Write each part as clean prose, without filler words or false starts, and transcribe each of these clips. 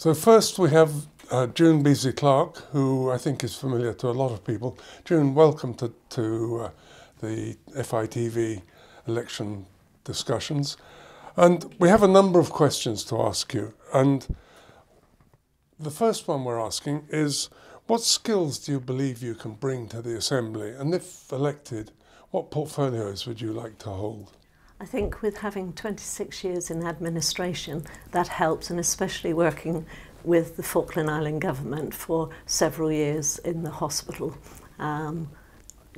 So first we have June Besley-Clark, who I think is familiar to a lot of people. June, welcome to the FITV election discussions. And we have a number of questions to ask you. And the first one we're asking is, what skills do you believe you can bring to the Assembly? And if elected, what portfolios would you like to hold? I think with having 26 years in administration, that helps, and especially working with the Falkland Island government for several years in the hospital,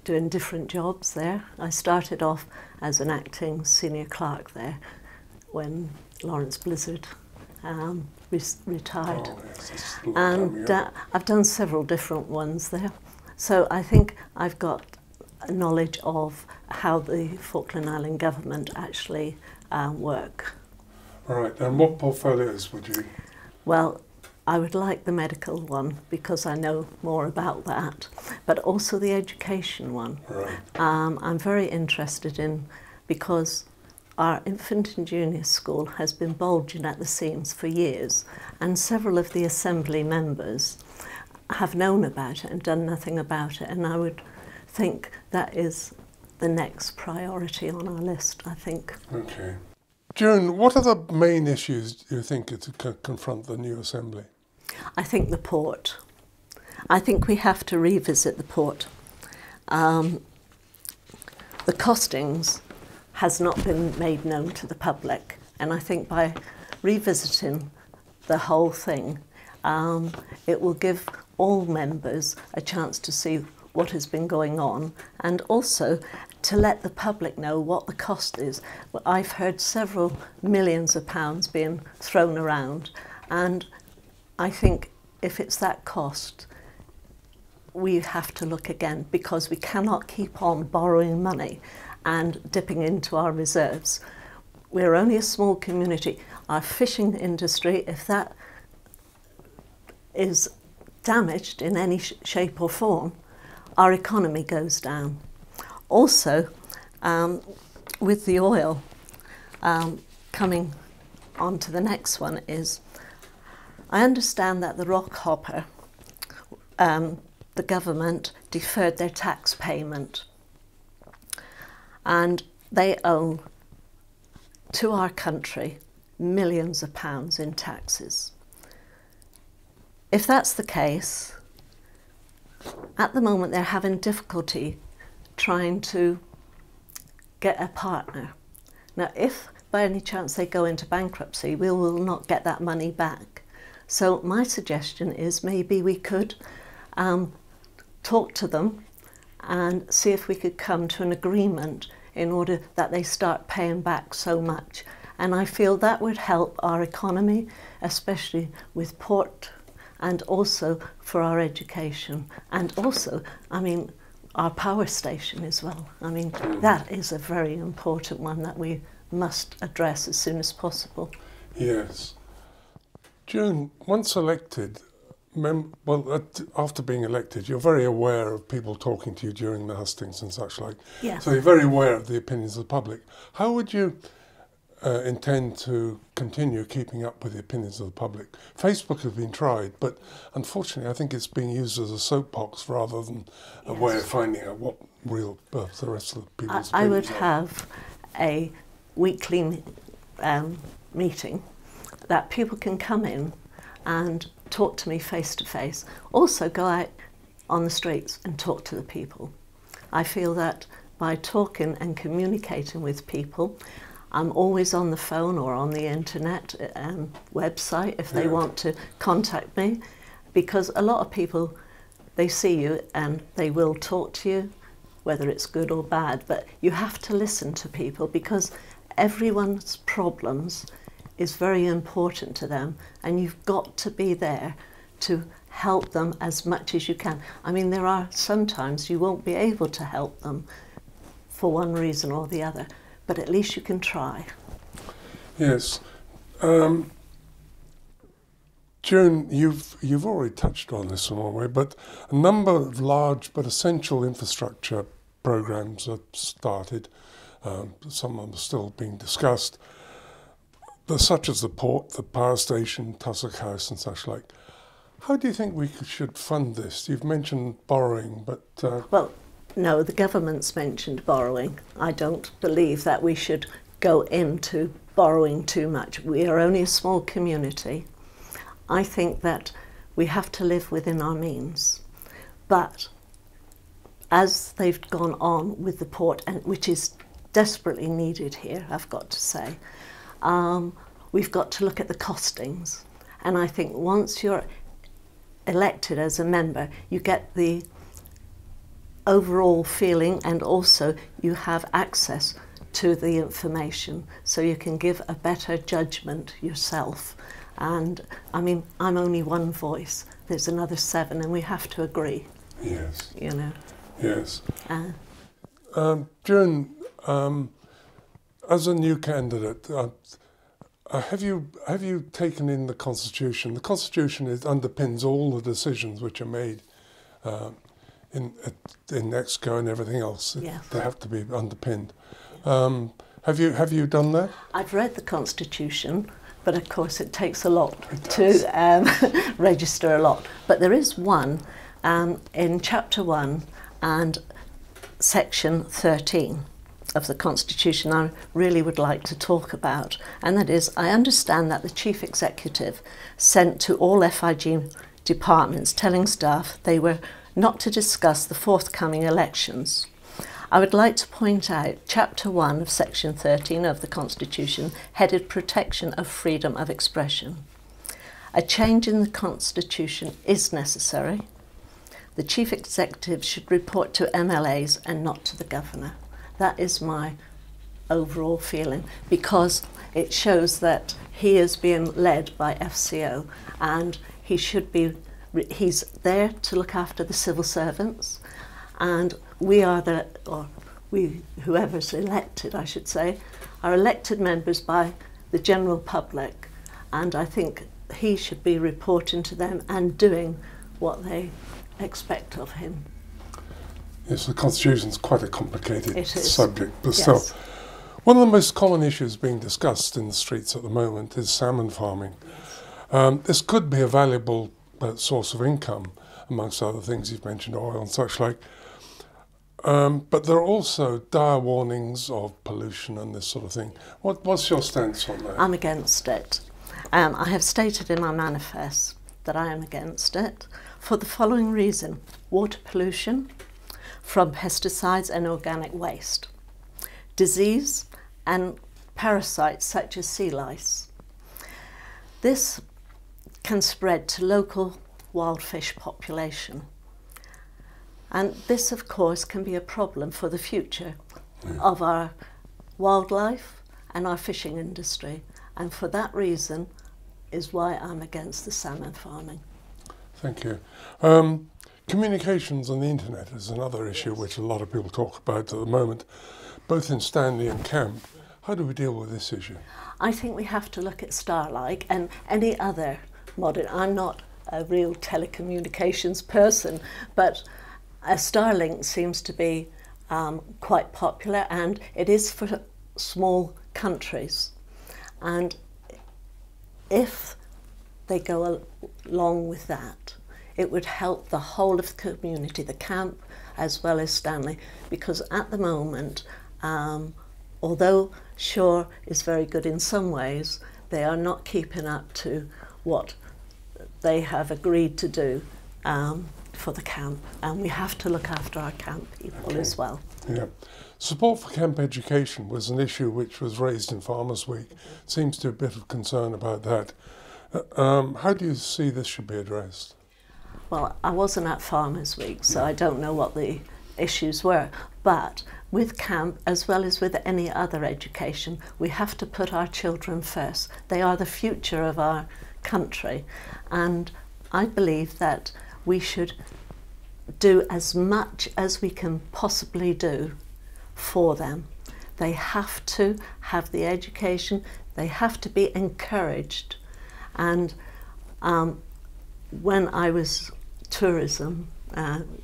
doing different jobs there. I started off as an acting senior clerk there when Lawrence Blizzard retired. Oh, yes, and I've done several different ones there. So I think I've got a knowledge of how the Falkland Island government actually work. All right, and what portfolios would you? Well, I would like the medical one because I know more about that, but also the education one. Right. I'm very interested in, because our infant and junior school has been bulging at the seams for years, and several of the Assembly members have known about it and done nothing about it, and I would think that is the next priority on our list, I think. Okay. June, what are the main issues you think to confront the new Assembly? I think the port. I think we have to revisit the port. The costings has not been made known to the public, and I think by revisiting the whole thing, it will give all members a chance to see what has been going on, and also to let the public know what the cost is. I've heard several millions of pounds being thrown around, and I think if it's that cost, we have to look again, because we cannot keep on borrowing money and dipping into our reserves. We're only a small community. Our fishing industry, if that is damaged in any shape or form, our economy goes down. Also, with the oil, coming on to the next one is, I understand that the rock hopper, the government deferred their tax payment, and they owe to our country millions of pounds in taxes. If that's the case, at the moment they're having difficulty trying to get a partner. Now, if by any chance they go into bankruptcy, we will not get that money back. So my suggestion is maybe we could talk to them and see if we could come to an agreement in order that they start paying back so much. And I feel that would help our economy, especially with port, and also for our education, and also, I mean, our power station as well. I mean, that is a very important one that we must address as soon as possible. Yes. June, once elected, after being elected, you're very aware of people talking to you during the hustings and such like. Yeah. So you're very aware of the opinions of the public. How would you intend to continue keeping up with the opinions of the public? Facebook has been tried, but unfortunately I think it's being used as a soapbox rather than a way of finding out what real the rest of the people's I would opinions are. have a weekly meeting that people can come in and talk to me face to face. Also go out on the streets and talk to the people. I feel that by talking and communicating with people, I'm always on the phone or on the internet website if they want to contact me, because a lot of people, they see you and they will talk to you, whether it's good or bad, but you have to listen to people, because everyone's problems is very important to them, and you've got to be there to help them as much as you can. I mean, there are sometimes you won't be able to help them for one reason or the other, but at least you can try. Yes. June, you've already touched on this in one way, but a number of large but essential infrastructure programs have started. Some of them are still being discussed. such as the port, the power station, Tussock House and such like. How do you think we should fund this? You've mentioned borrowing, but... Well, no, the government's mentioned borrowing. I don't believe that we should go into borrowing too much. We are only a small community. I think that we have to live within our means. But as they've gone on with the port, and which is desperately needed here, I've got to say, we've got to look at the costings. And I think once you're elected as a member, you get the overall feeling, and also you have access to the information, so you can give a better judgment yourself. And I mean, I'm only one voice, there's another 7, and we have to agree. Yes. You know. Yes. June, as a new candidate, have you taken in the Constitution? The Constitution underpins all the decisions which are made in Exco and everything else. Yes. They have to be underpinned. Have you done that? I've read the Constitution, but of course it takes a lot to register a lot. But there is one in Chapter 1 and Section 13 of the Constitution I really would like to talk about, and that is, I understand that the Chief Executive sent to all FIG departments telling staff they were not to discuss the forthcoming elections. I would like to point out Chapter 1 of Section 13 of the Constitution, headed Protection of Freedom of Expression. A change in the Constitution is necessary. The Chief Executive should report to MLAs and not to the Governor. That is my overall feeling, because it shows that he is being led by FCO, and he's there to look after the civil servants, and whoever's elected, I should say, are elected members by the general public, and I think he should be reporting to them and doing what they expect of him. Yes, the Constitution is quite a complicated subject. But yes. Still, one of the most common issues being discussed in the streets at the moment is salmon farming. This could be a valuable source of income, amongst other things. You've mentioned oil and such like. But there are also dire warnings of pollution and this sort of thing. What's your stance on that? I'm against it. I have stated in my manifest that I am against it for the following reason: water pollution from pesticides and organic waste, disease and parasites such as sea lice. This can spread to local wild fish population. And this, of course, can be a problem for the future of our wildlife and our fishing industry. And for that reason is why I'm against the salmon farming. Thank you. Communications on the internet is another issue which a lot of people talk about at the moment, both in Stanley and Camp. How do we deal with this issue? I think we have to look at Starlink and any other modern. I'm not a real telecommunications person, but Starlink seems to be quite popular, and it is for small countries. And if they go along with that, it would help the whole of the community, the camp as well as Stanley, because at the moment, although Shore is very good in some ways, they are not keeping up to what they have agreed to do for the camp, and we have to look after our camp people as well. Yeah. Support for camp education was an issue which was raised in Farmers Week. Seems to be a bit of concern about that. How do you see this should be addressed? Well, I wasn't at Farmers Week, so I don't know what the issues were, but with camp, as well as with any other education, we have to put our children first. They are the future of our country, and I believe that we should do as much as we can possibly do for them. They have to have the education, they have to be encouraged. And when I was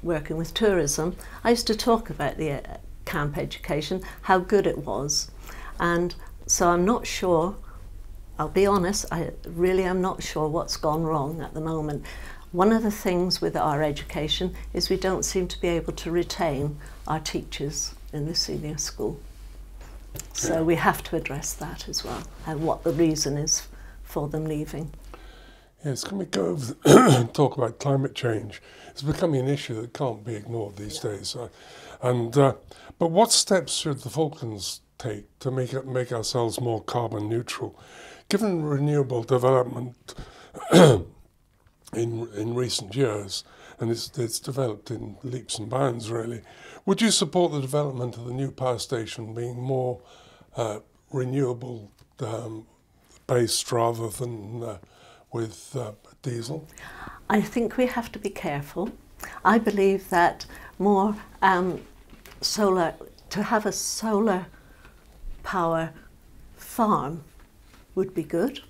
working with tourism, I used to talk about the camp education, how good it was. And so I'm not sure I'll be honest, I really am not sure what's gone wrong at the moment. One of the things with our education is we don't seem to be able to retain our teachers in the senior school. So we have to address that as well, and what the reason is for them leaving. Yes, can we go over and talk about climate change? It's becoming an issue that can't be ignored these days. But what steps should the Falklands take to make ourselves more carbon neutral? Given renewable development in recent years, and it's developed in leaps and bounds really, would you support the development of the new power station being more renewable based rather than with diesel? I think we have to be careful. I believe that more to have a solar power farm would be good,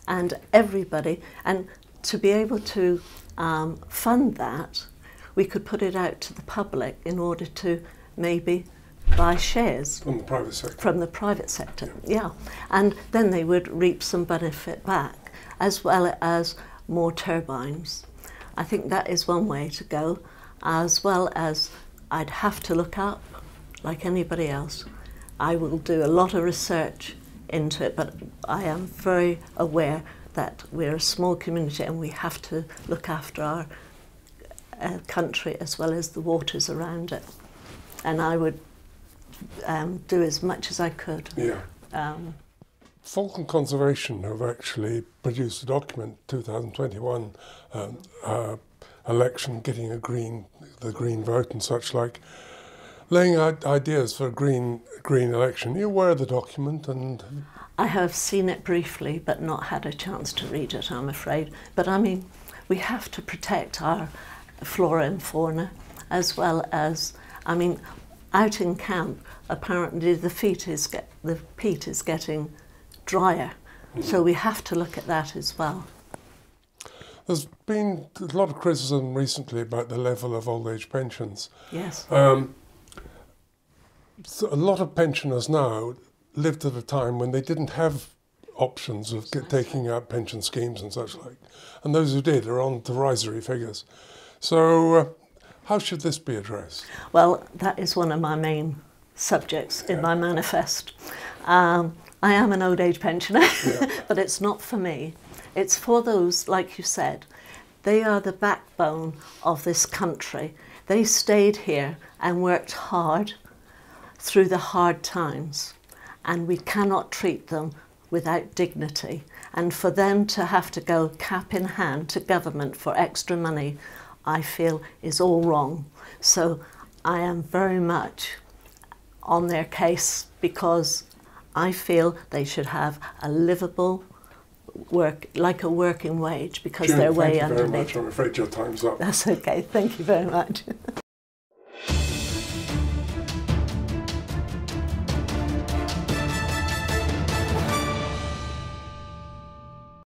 and everybody, and to be able to fund that, we could put it out to the public in order to maybe buy shares from the private sector. From the private sector, yeah. And then they would reap some benefit back, as well as more turbines. I think that is one way to go, as well as I'd have to look up, like anybody else. I will do a lot of research into it, but I am very aware that we're a small community and we have to look after our country as well as the waters around it. And I would do as much as I could. Yeah. Falkland Conservation have actually produced a document, 2021 election, getting the green vote and such like, laying out ideas for a green election. Are you aware of the document? And I have seen it briefly, but not had a chance to read it, I'm afraid. But I mean, we have to protect our flora and fauna, as well as, I mean, out in camp, apparently the peat is getting drier, so we have to look at that as well. There's been a lot of criticism recently about the level of old age pensions. Yes. So a lot of pensioners now lived at a time when they didn't have options of taking out pension schemes and such like, and those who did are on derisory figures. So how should this be addressed? Well, that is one of my main subjects in my manifest. I am an old age pensioner, but it's not for me. It's for those, like you said, they are the backbone of this country. They stayed here and worked hard through the hard times, and we cannot treat them without dignity. And for them to have to go cap in hand to government for extra money, I feel is all wrong. So I am very much on their case, because I feel they should have a livable work, like a working wage, because June, they're way underneath. underneath. Thank you very much. I'm afraid your time's up. That's okay. Thank you very much.